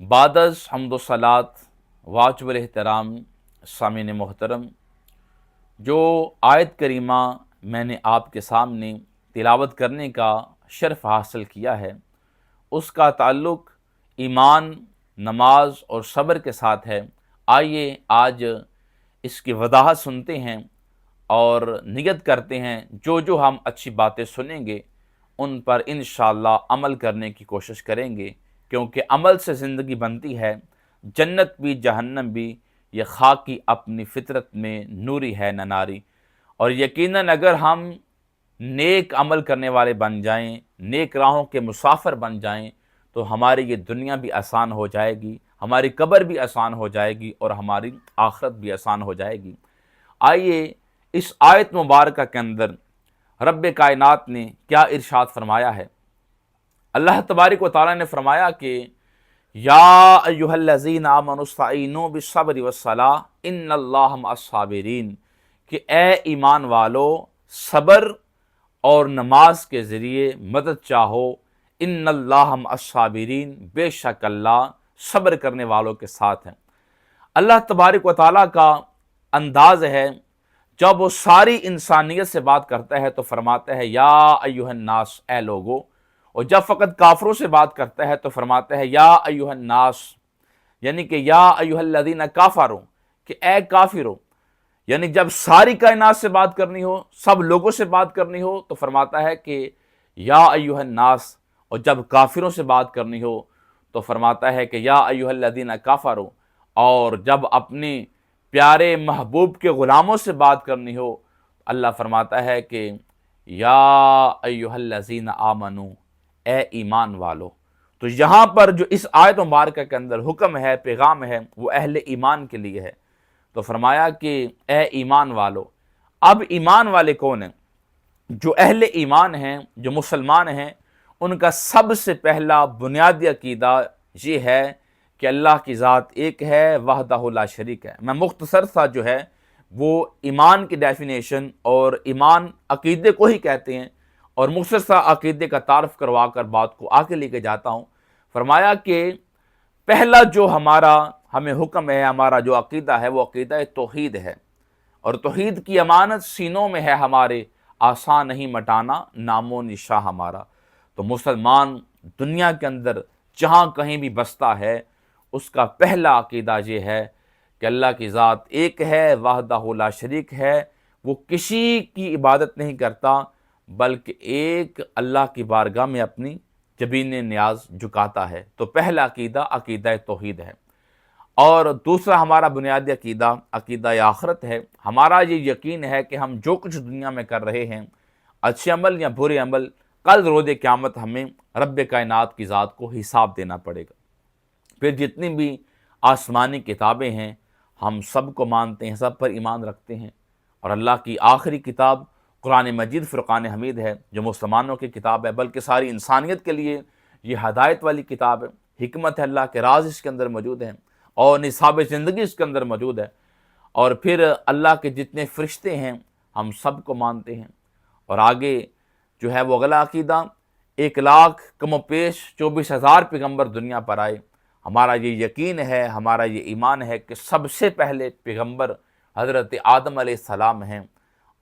بعد از حمد و صلات واجب الاحترام سامعین محترم، جو آیت کریمہ میں نے آپ کے سامنے تلاوت کرنے کا شرف حاصل کیا ہے، اس کا تعلق ایمان، نماز اور صبر کے ساتھ ہے۔ آئیے آج اس کی وضاحت سنتے ہیں اور نیت کرتے ہیں جو ہم اچھی باتیں سنیں گے ان پر انشاءاللہ عمل کرنے کی کوشش کریں گے، کیونکہ عمل سے زندگی بنتی ہے، جنت بھی جہنم بھی، یہ خاکی اپنی فطرت میں نوری ہے نہ ناری۔ اور یقیناً اگر ہم نیک عمل کرنے والے بن جائیں، نیک راہوں کے مسافر بن جائیں، تو ہماری یہ دنیا بھی آسان ہو جائے گی، ہماری قبر بھی آسان ہو جائے گی اور ہماری آخرت بھی آسان ہو جائے گی۔ آئیے اس آیت مبارکہ کے اندر رب کائنات نے کیا ارشاد فرمایا ہے۔ اللہ تبارک و تعالیٰ نے فرمایا کہ یا ایھا الذین آمنوا استعینوا بالصبر والصلاۃ ان اللہ مع الصابرین، کہ اے ایمان والو صبر اور نماز کے ذریعے مدد چاہو، ان اللہ مع الصابرین، بے شک اللہ صبر کرنے والوں کے ساتھ ہیں۔ اللہ تبارک و تعالیٰ کا انداز ہے، جب وہ ساری انسانیت سے بات کرتا ہے تو فرماتا ہے یا ایھا الناس، اے لوگو، اور جب فقط کافروں سے بات کرتا ہے تو فرماتا ہے یا ایھا الناس، یعنی کہ یا ایھا الذین کافروا، کہ اے کافرو۔ یعنی جب ساری کائنات سے بات کرنی ہو، سب لوگوں سے بات کرنی ہو تو فرماتا ہے کہ یا ایھا الناس، اور جب کافروں سے بات کرنی ہو تو فرماتا ہے کہ یا ایھا الذین کافروا، اور جب اپنے پیارے محبوب کے غلاموں سے بات کرنی ہو اللہ فرماتا ہے کہ یا ایھا الذین آمنوا، اے ایمان والو۔ تو یہاں پر جو اس آیت مبارکہ کے اندر حکم ہے، پیغام ہے، وہ اہل ایمان کے لیے ہے۔ تو فرمایا کہ اے ایمان والو۔ اب ایمان والے کون ہیں؟ جو اہل ایمان ہیں، جو مسلمان ہیں، ان کا سب سے پہلا بنیادی عقیدہ یہ ہے کہ اللہ کی ذات ایک ہے، وحدہ لا شریک ہے۔ میں مختصر سا جو ہے وہ ایمان کی ڈیفینیشن اور ایمان عقیدے کو ہی کہتے ہیں، اور مختصر سا عقیدے کا تعارف کروا کر بات کو آگے لے کے جاتا ہوں۔ فرمایا کہ پہلا جو ہمیں حکم ہے، ہمارا جو عقیدہ ہے وہ عقیدہ توحید ہے، اور توحید کی امانت سینوں میں ہے ہمارے، آسان نہیں مٹانا نام و نشاں ہمارا۔ تو مسلمان دنیا کے اندر جہاں کہیں بھی بستا ہے، اس کا پہلا عقیدہ یہ ہے کہ اللہ کی ذات ایک ہے، وحدہ لا شریک ہے، وہ کسی کی عبادت نہیں کرتا بلکہ ایک اللہ کی بارگاہ میں اپنی جبین نیاز جھکاتا ہے۔ تو پہلا عقیدہ عقیدہ توحید ہے۔ اور دوسرا ہمارا بنیادی عقیدہ عقیدہ آخرت ہے۔ ہمارا یہ یقین ہے کہ ہم جو کچھ دنیا میں کر رہے ہیں، اچھے عمل یا برے عمل، کل روز قیامت ہمیں رب کائنات کی ذات کو حساب دینا پڑے گا۔ پھر جتنی بھی آسمانی کتابیں ہیں ہم سب کو مانتے ہیں، سب پر ایمان رکھتے ہیں، اور اللہ کی آخری کتاب قرآن مجید فرقان حمید ہے، جو مسلمانوں کی کتاب ہے، بلکہ ساری انسانیت کے لیے یہ ہدایت والی کتاب ہے۔ حکمت ہے، اللہ کے راز اس کے اندر موجود ہیں، اور نصاب زندگی اس کے اندر موجود ہے۔ اور پھر اللہ کے جتنے فرشتے ہیں ہم سب کو مانتے ہیں۔ اور آگے جو ہے وہ اگلا عقیدہ، 1,00,000 کم و بیش 24,000 پیغمبر دنیا پر آئے۔ ہمارا یہ یقین ہے، ہمارا یہ ایمان ہے کہ سب سے پہلے پیغمبر حضرت آدم علیہ السلام ہیں،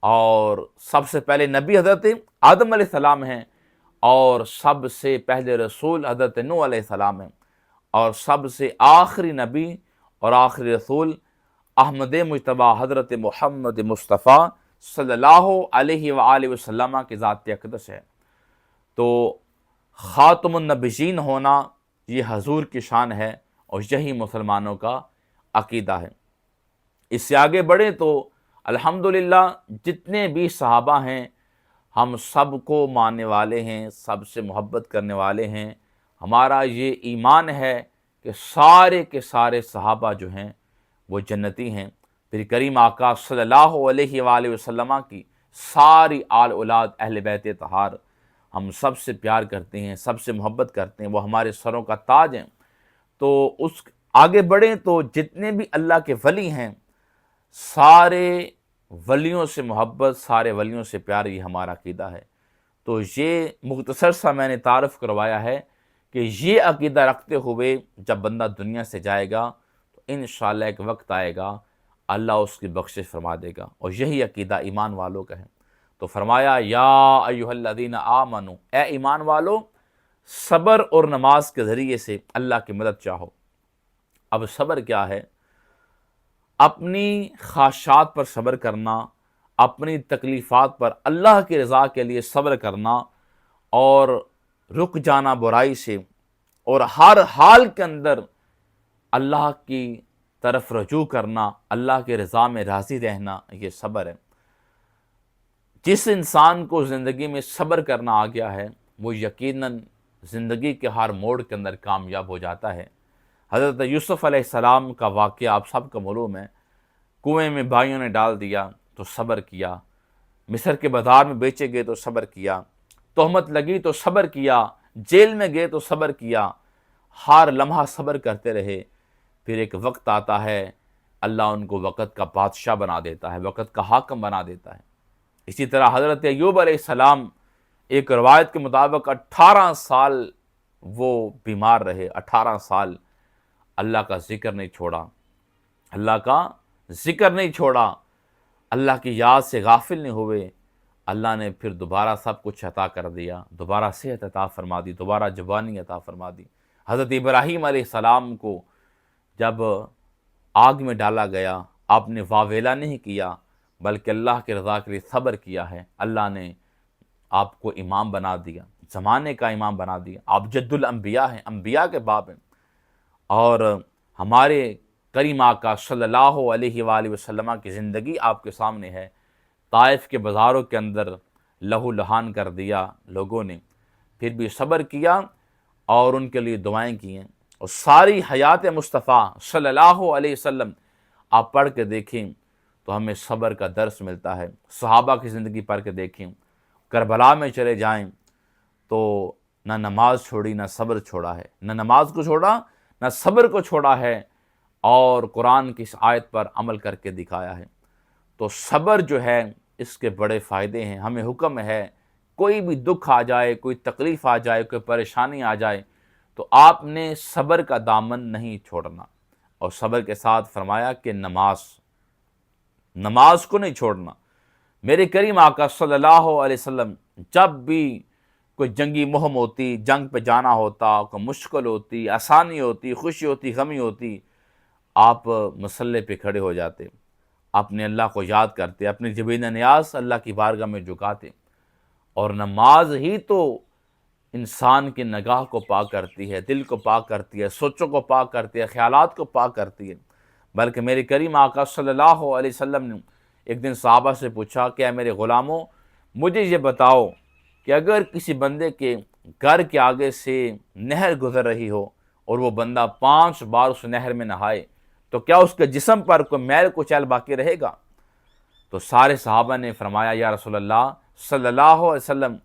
اور سب سے پہلے نبی حضرت آدم علیہ السلام ہیں، اور سب سے پہلے رسول حضرت نوح علیہ السلام ہیں، اور سب سے آخری نبی اور آخری رسول احمد مجتبیٰ حضرت محمد مصطفیٰ صلی اللہ علیہ وآلہ وسلم کی ذات اقدس ہے۔ تو خاتم النبیین ہونا یہ حضور کی شان ہے، اور یہی مسلمانوں کا عقیدہ ہے۔ اس سے آگے بڑھیں تو الحمدللہ جتنے بھی صحابہ ہیں ہم سب کو ماننے والے ہیں، سب سے محبت کرنے والے ہیں۔ ہمارا یہ ایمان ہے کہ سارے کے سارے صحابہ جو ہیں وہ جنتی ہیں۔ پھر کریم آقا صلی اللہ علیہ وآلہ وسلم کی ساری آل اولاد اہل بیت طہار ہم سب سے پیار کرتے ہیں، سب سے محبت کرتے ہیں، وہ ہمارے سروں کا تاج ہیں۔ تو اس آگے بڑھیں تو جتنے بھی اللہ کے ولی ہیں، سارے ولیوں سے محبت، سارے ولیوں سے پیار، یہ ہمارا عقیدہ ہے۔ تو یہ مختصر سا میں نے تعارف کروایا ہے کہ یہ عقیدہ رکھتے ہوئے جب بندہ دنیا سے جائے گا تو انشاءاللہ ایک وقت آئے گا اللہ اس کی بخشش فرما دے گا، اور یہی عقیدہ ایمان والوں کا ہے۔ تو فرمایا یا ایھا الذین آمنو، اے ایمان والو، صبر اور نماز کے ذریعے سے اللہ کی مدد چاہو۔ اب صبر کیا ہے؟ اپنی خواہشات پر صبر کرنا، اپنی تکلیفات پر اللہ کی رضا کے لیے صبر کرنا، اور رک جانا برائی سے، اور ہر حال کے اندر اللہ کی طرف رجوع کرنا، اللہ کی رضا میں راضی رہنا، یہ صبر ہے۔ جس انسان کو زندگی میں صبر کرنا آ گیا ہے وہ یقیناً زندگی کے ہر موڑ کے اندر کامیاب ہو جاتا ہے۔ حضرت یوسف علیہ السلام کا واقعہ آپ سب کا معلوم ہے۔ کنویں میں بھائیوں نے ڈال دیا تو صبر کیا، مصر کے بازار میں بیچے گئے تو صبر کیا، تہمت لگی تو صبر کیا، جیل میں گئے تو صبر کیا، ہر لمحہ صبر کرتے رہے۔ پھر ایک وقت آتا ہے اللہ ان کو وقت کا بادشاہ بنا دیتا ہے، وقت کا حاکم بنا دیتا ہے۔ اسی طرح حضرت ایوب علیہ السلام ایک روایت کے مطابق 18 سال وہ بیمار رہے، 18 سال اللہ کا ذکر نہیں چھوڑا، اللہ کا ذکر نہیں چھوڑا، اللہ کی یاد سے غافل نہیں ہوئے۔ اللہ نے پھر دوبارہ سب کچھ عطا کر دیا، دوبارہ صحت عطا فرما دی، دوبارہ جوانی عطا فرما دی۔ حضرت ابراہیم علیہ السلام کو جب آگ میں ڈالا گیا، آپ نے واویلا نہیں کیا بلکہ اللہ کی رضا کے لیے صبر کیا ہے، اللہ نے آپ کو امام بنا دیا، زمانے کا امام بنا دیا۔ آپ جد الانبیاء ہیں، انبیاء کے باپ ہیں، اور ہمارے کریم آقا صلی اللہ علیہ وآلہ وسلم کی زندگی آپ کے سامنے ہے۔ طائف کے بازاروں کے اندر لہو لہان کر دیا لوگوں نے، پھر بھی صبر کیا اور ان کے لیے دعائیں کی ہیں، اور ساری حیات مصطفیٰ صلی اللہ علیہ وسلم آپ پڑھ کے دیکھیں تو ہمیں صبر کا درس ملتا ہے۔ صحابہ کی زندگی پڑھ کے دیکھیں، کربلا میں چلے جائیں تو نہ نماز چھوڑی نہ صبر چھوڑا ہے، نہ نماز کو چھوڑا نہ صبر کو چھوڑا ہے، اور قرآن کی اس آیت پر عمل کر کے دکھایا ہے۔ تو صبر جو ہے اس کے بڑے فائدے ہیں۔ ہمیں حکم ہے کوئی بھی دکھ آ جائے، کوئی تکلیف آ جائے، کوئی پریشانی آ جائے تو آپ نے صبر کا دامن نہیں چھوڑنا، اور صبر کے ساتھ فرمایا کہ نماز کو نہیں چھوڑنا۔ میرے کریم آقا صلی اللہ علیہ وسلم جب بھی کوئی جنگی مہم ہوتی، جنگ پہ جانا ہوتا، کوئی مشکل ہوتی، آسانی ہوتی، خوشی ہوتی، غمی ہوتی، آپ مصلی پہ کھڑے ہو جاتے، اپنے اللہ کو یاد کرتے، اپنی جبین نیاز اللہ کی بارگاہ میں جھکاتے۔ اور نماز ہی تو انسان کی نگاہ کو پاک کرتی ہے، دل کو پاک کرتی ہے، سوچوں کو پاک کرتی ہے، خیالات کو پاک کرتی ہے۔ بلکہ میرے کریم آقا صلی اللہ علیہ وسلم نے ایک دن صحابہ سے پوچھا کہ اے میرے غلاموں، مجھے یہ بتاؤ کہ اگر کسی بندے کے گھر کے آگے سے نہر گزر رہی ہو اور وہ بندہ 5 بار اس نہر میں نہائے تو کیا اس کے جسم پر کوئی میل کچیل باقی رہے گا؟ تو سارے صحابہ نے فرمایا یا رسول اللہ صلی اللہ علیہ وسلم،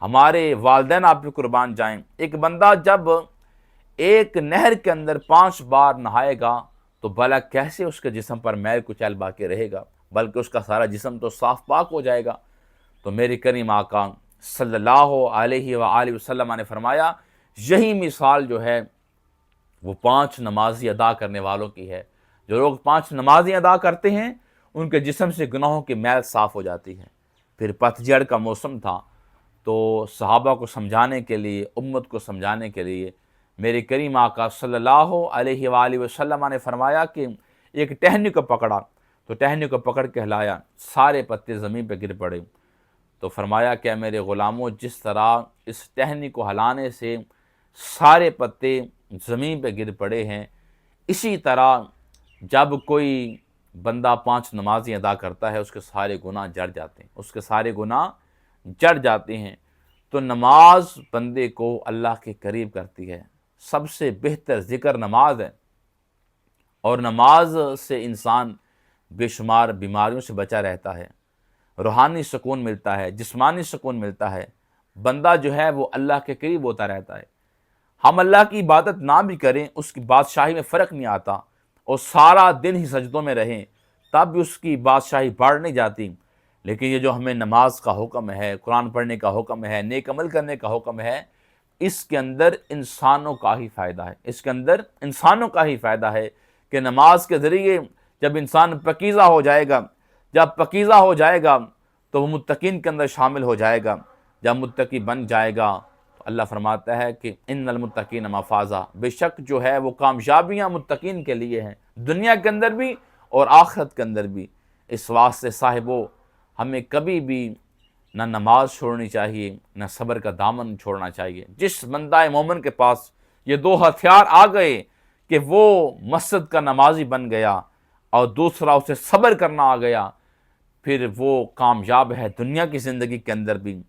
ہمارے والدین آپ پہ قربان جائیں، ایک بندہ جب ایک نہر کے اندر 5 بار نہائے گا تو بھلا کیسے اس کے جسم پر میل کچیل باقی رہے گا، بلکہ اس کا سارا جسم تو صاف پاک ہو جائے گا۔ تو میرے کریم آقا صلی اللہ علیہ وآلہ وسلم نے فرمایا یہی مثال جو ہے وہ 5 نمازی ادا کرنے والوں کی ہے۔ جو لوگ 5 نمازی ادا کرتے ہیں ان کے جسم سے گناہوں کی میل صاف ہو جاتی ہے۔ پھر پتجھڑ کا موسم تھا تو صحابہ کو سمجھانے کے لیے، امت کو سمجھانے کے لیے میرے کریم آقا صلی اللہ علیہ وآلہ وسلم نے فرمایا کہ ایک ٹہنی کو پکڑا تو ٹہنی کو پکڑ کے ہلایا، سارے پتے زمین پہ گر پڑے۔ تو فرمایا کہ اے میرے غلاموں، جس طرح اس ٹہنی کو ہلانے سے سارے پتے زمین پہ گر پڑے ہیں، اسی طرح جب کوئی بندہ 5 نمازیں ادا کرتا ہے اس کے سارے گناہ جڑ جاتے ہیں، اس کے سارے گناہ جڑ جاتے ہیں۔ تو نماز بندے کو اللہ کے قریب کرتی ہے، سب سے بہتر ذکر نماز ہے، اور نماز سے انسان بے شمار بیماریوں سے بچا رہتا ہے، روحانی سکون ملتا ہے، جسمانی سکون ملتا ہے، بندہ جو ہے وہ اللہ کے قریب ہوتا رہتا ہے۔ ہم اللہ کی عبادت نہ بھی کریں، اس کی بادشاہی میں فرق نہیں آتا، اور سارا دن ہی سجدوں میں رہیں تب بھی اس کی بادشاہی بڑھ نہیں جاتی۔ لیکن یہ جو ہمیں نماز کا حکم ہے، قرآن پڑھنے کا حکم ہے، نیک عمل کرنے کا حکم ہے، اس کے اندر انسانوں کا ہی فائدہ ہے، اس کے اندر انسانوں کا ہی فائدہ ہے کہ نماز کے ذریعے جب انسان پاکیزہ ہو جائے گا، جب پاکیزہ ہو جائے گا تو وہ متقین کے اندر شامل ہو جائے گا، جب متقی بن جائے گا تو اللہ فرماتا ہے کہ ان المتقین مفازہ، بے شک جو ہے وہ کامیابیاں متقین کے لیے ہیں، دنیا کے اندر بھی اور آخرت کے اندر بھی۔ اس واسطے صاحبو ہمیں کبھی بھی نہ نماز چھوڑنی چاہیے، نہ صبر کا دامن چھوڑنا چاہیے۔ جس بندہ مومن کے پاس یہ دو ہتھیار آ گئے کہ وہ مسجد کا نمازی بن گیا اور دوسرا اسے صبر کرنا آ گیا، پھر وہ کامیاب ہے دنیا کی زندگی کے اندر بھی،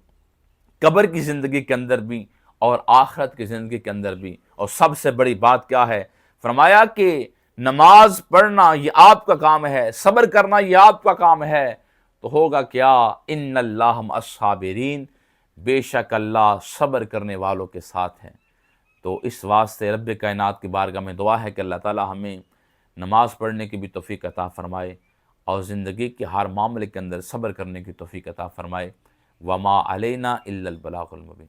قبر کی زندگی کے اندر بھی اور آخرت کی زندگی کے اندر بھی۔ اور سب سے بڑی بات کیا ہے؟ فرمایا کہ نماز پڑھنا یہ آپ کا کام ہے، صبر کرنا یہ آپ کا کام ہے، تو ہوگا کیا؟ ان اللہ مع الصابرین، بے شک اللہ صبر کرنے والوں کے ساتھ ہے۔ تو اس واسطے رب کائنات کی بارگاہ میں دعا ہے کہ اللہ تعالی ہمیں نماز پڑھنے کی بھی توفیق عطا فرمائے اور زندگی کے ہر معاملے کے اندر صبر کرنے کی توفیق عطا فرمائے۔ وما علینا الا البلاغ المبین۔